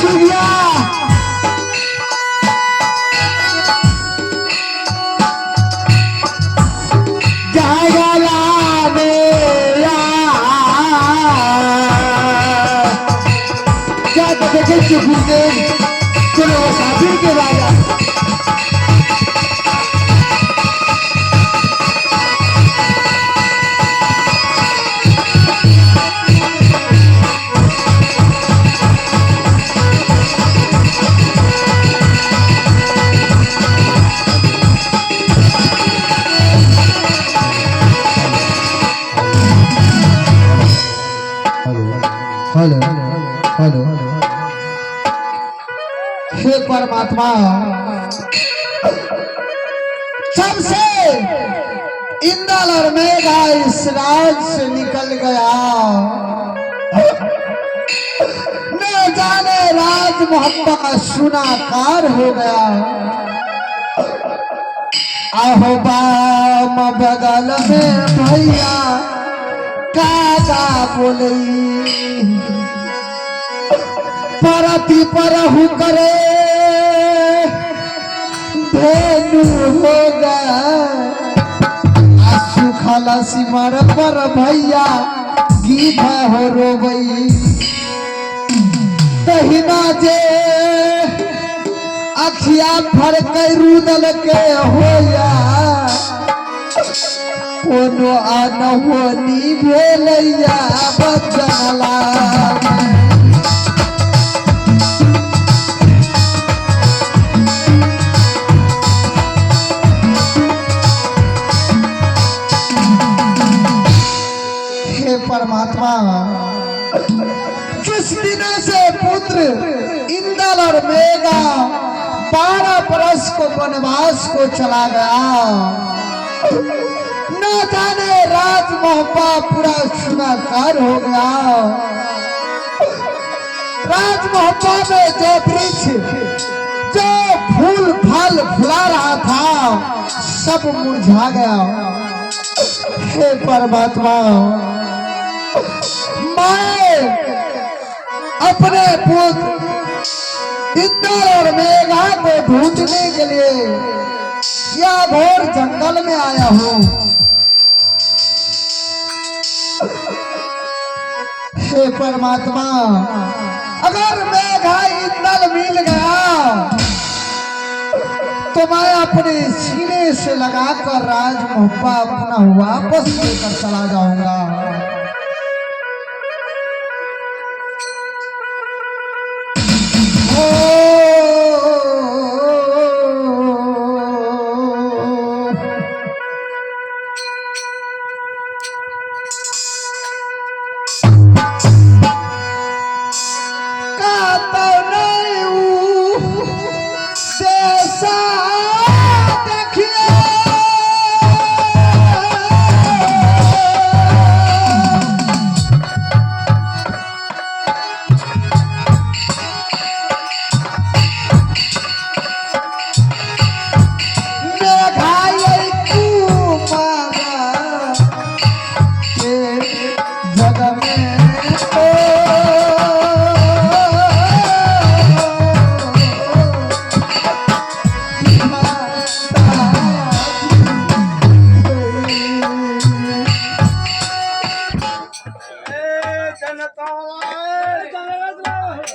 सूर्या चलो साथी के राजा हेलो हेलो हे परमात्मा सबसे इंद्र और मेघा इस राज से निकल गया न जाने राज मोहब्बत सुनाकार हो गया। आहो बाम बगल में भैया काका बोली परती परहु करे धेनु होगा सुखला सिमर पर भैया गीत हो रोबई तहिना जे अखिया भर के रुदल के होया कोनो अनहोनी भेलैया बचला परमात्मा जिस दिन से पुत्र इंद्र और मेघा 12 बरस को वनवास को चला गया न जाने राज मोहब्बा पूरा सुनाकार हो गया। राज मोहब्बा में जो वृक्ष जो फूल फल फुला रहा था सब मुरझा गया। हे परमात्मा मैं अपने पुत्र इंद्र और मेघा को ढूंढने के लिए या घोर जंगल में आया हूँ। हे परमात्मा अगर मेघा इंद्र मिल गया तो मैं अपने सीने से लगाकर राज मोहब्बा अपना वापस लेकर चला जाऊंगा।